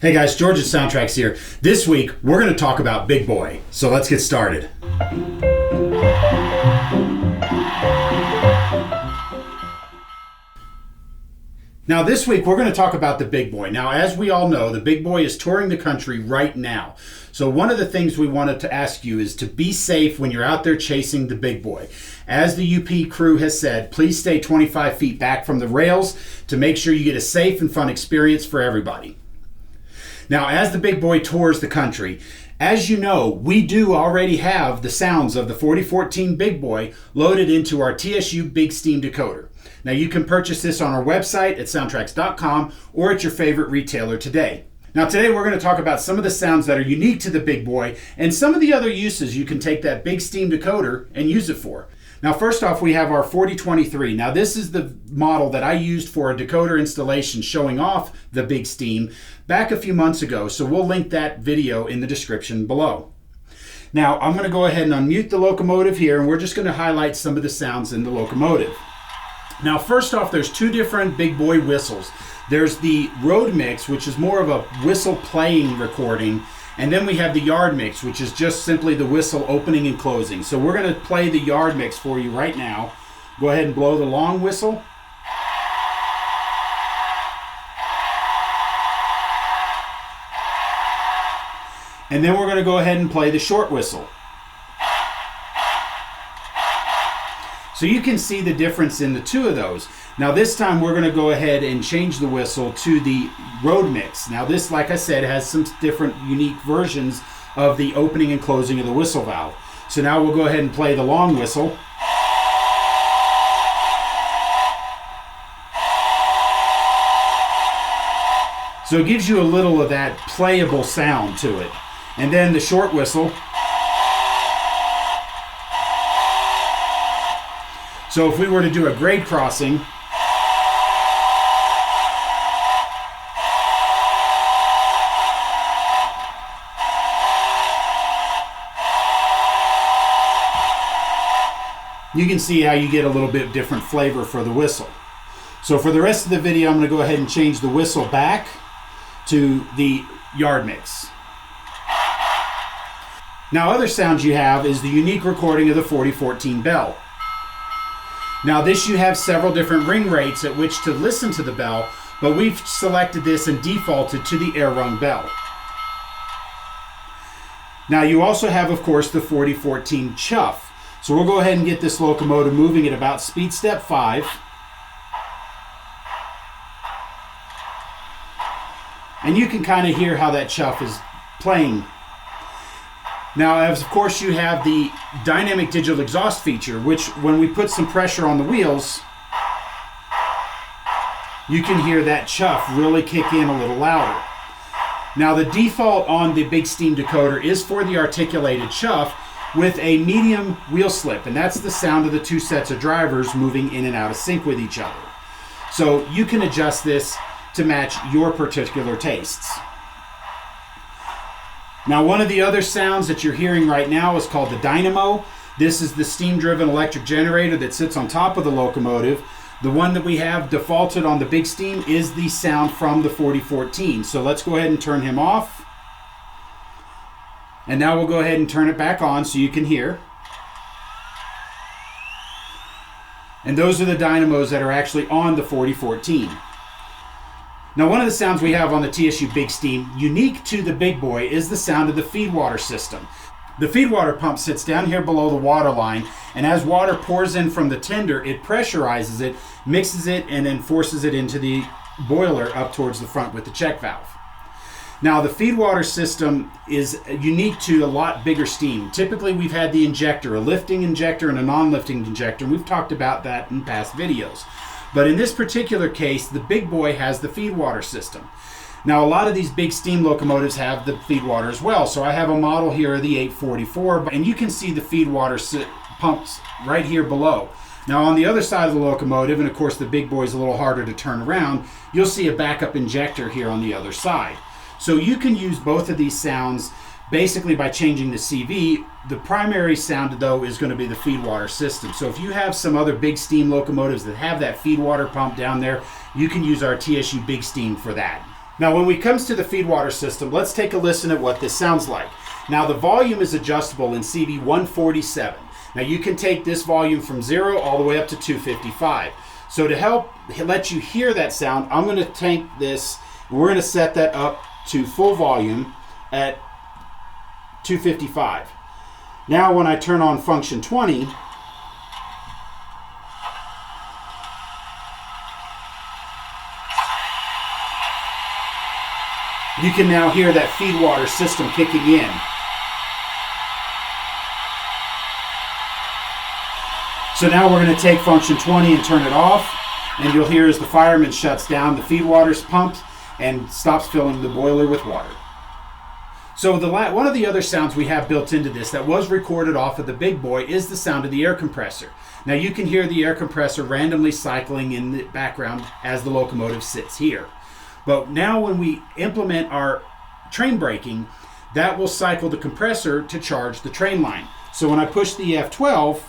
Hey guys, George at SoundTraxx here. This week, we're going to talk about Big Boy. So let's get started. Now this week, we're going to talk about the Big Boy. Now, as we all know, the Big Boy is touring the country right now. So one of the things we wanted to ask you is to be safe when you're out there chasing the Big Boy. As the UP crew has said, please stay 25 feet back from the rails to make sure you get a safe and fun experience for everybody. Now, as the Big Boy tours the country, as you know, we do already have the sounds of the 4014 Big Boy loaded into our TSU-Big Steam Decoder. Now, you can purchase this on our website at SoundTraxx.com or at your favorite retailer today. Now, today we're going to talk about some of the sounds that are unique to the Big Boy and some of the other uses you can take that Big Steam Decoder and use it for. Now, first off, we have our 4023. Now, this is the model that I used for a decoder installation showing off the Big Steam back a few months ago, so we'll link that video in the description below. Now, I'm going to go ahead and unmute the locomotive here, and we're just going to highlight some of the sounds in the locomotive. Now, first off, there's two different Big Boy whistles. There's the road mix, which is more of a whistle playing recording, and then we have the yard mix, which is just simply the whistle opening and closing. So we're going to play the yard mix for you right now. Go ahead and blow the long whistle. And then we're going to go ahead and play the short whistle. So you can see the difference in the two of those. Now this time we're going to go ahead and change the whistle to the road mix. Now this, like I said, has some different unique versions of the opening and closing of the whistle valve. So now we'll go ahead and play the long whistle. So it gives you a little of that playable sound to it. And then the short whistle. So if we were to do a grade crossing, you can see how you get a little bit different flavor for the whistle. So for the rest of the video, I'm going to go ahead and change the whistle back to the yard mix. Now, other sounds you have is the unique recording of the 4014 bell. Now this, you have several different ring rates at which to listen to the bell, but we've selected this and defaulted to the air rung bell. Now you also have, of course, the 4014 chuff. So we'll go ahead and get this locomotive moving at about speed step 5. And you can kind of hear how that chuff is playing. Now, as of course, you have the Dynamic Digital Exhaust feature, which when we put some pressure on the wheels, you can hear that chuff really kick in a little louder. Now, the default on the Big Steam Decoder is for the articulated chuff with a medium wheel slip, and that's the sound of the two sets of drivers moving in and out of sync with each other. So you can adjust this to match your particular tastes. Now, one of the other sounds that you're hearing right now is called the Dynamo. This is the steam-driven electric generator that sits on top of the locomotive. The one that we have defaulted on the Big Steam is the sound from the 4014. So let's go ahead and turn him off. And now we'll go ahead and turn it back on so you can hear. And those are the dynamos that are actually on the 4014. Now, one of the sounds we have on the TSU-Big Steam, unique to the Big Boy, is the sound of the feed water system. The feed water pump sits down here below the water line, and as water pours in from the tender, it pressurizes it, mixes it, and then forces it into the boiler up towards the front with the check valve. Now, the feed water system is unique to a lot bigger steam. Typically, we've had the injector, a lifting injector and a non-lifting injector, and we've talked about that in past videos. But in this particular case, the Big Boy has the feed water system. Now, a lot of these big steam locomotives have the feed water as well. So I have a model here of the 844, and you can see the feed water pumps right here below. Now, on the other side of the locomotive, and of course the Big Boy is a little harder to turn around, you'll see a backup injector here on the other side. So you can use both of these sounds basically by changing the CV. The primary sound, though, is going to be the feed water system. So if you have some other big steam locomotives that have that feed water pump down there, you can use our TSU-Big Steam for that. Now when it comes to the feed water system, let's take a listen at what this sounds like. Now the volume is adjustable in CV 147. Now you can take this volume from 0 all the way up to 255. So to help let you hear that sound, I'm going to take this, we're going to set that up to full volume at 255. Now when I turn on function 20, you can now hear that feed water system kicking in. So now we're going to take function 20 and turn it off, and you'll hear as the fireman shuts down, the feed water's pumped and stops filling the boiler with water. So one of the other sounds we have built into this that was recorded off of the big boy is the sound of the air compressor. Now you can hear the air compressor randomly cycling in the background as the locomotive sits here. But now when we implement our train braking, that will cycle the compressor to charge the train line. So when I push the F12,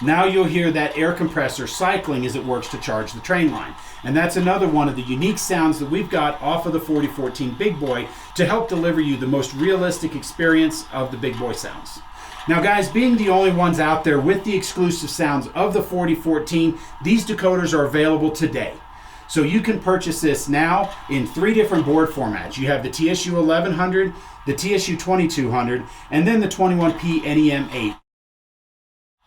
now you'll hear that air compressor cycling as it works to charge the train line. And that's another one of the unique sounds that we've got off of the 4014 Big Boy to help deliver you the most realistic experience of the Big Boy sounds. Now guys, being the only ones out there with the exclusive sounds of the 4014, these decoders are available today. So you can purchase this now in 3 different board formats. You have the TSU-1100, the TSU-2200, and then the 21P NEM8.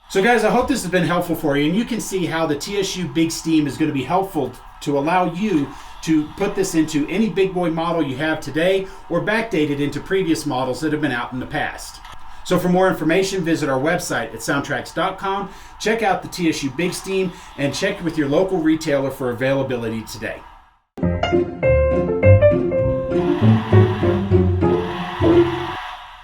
So guys, I hope this has been helpful for you, and you can see how the TSU-Big Steam is going to be helpful to allow you to put this into any big boy model you have today or backdate it into previous models that have been out in the past. So for more information, visit our website at SoundTraxx.com, check out the TSU-Big Steam, and check with your local retailer for availability today.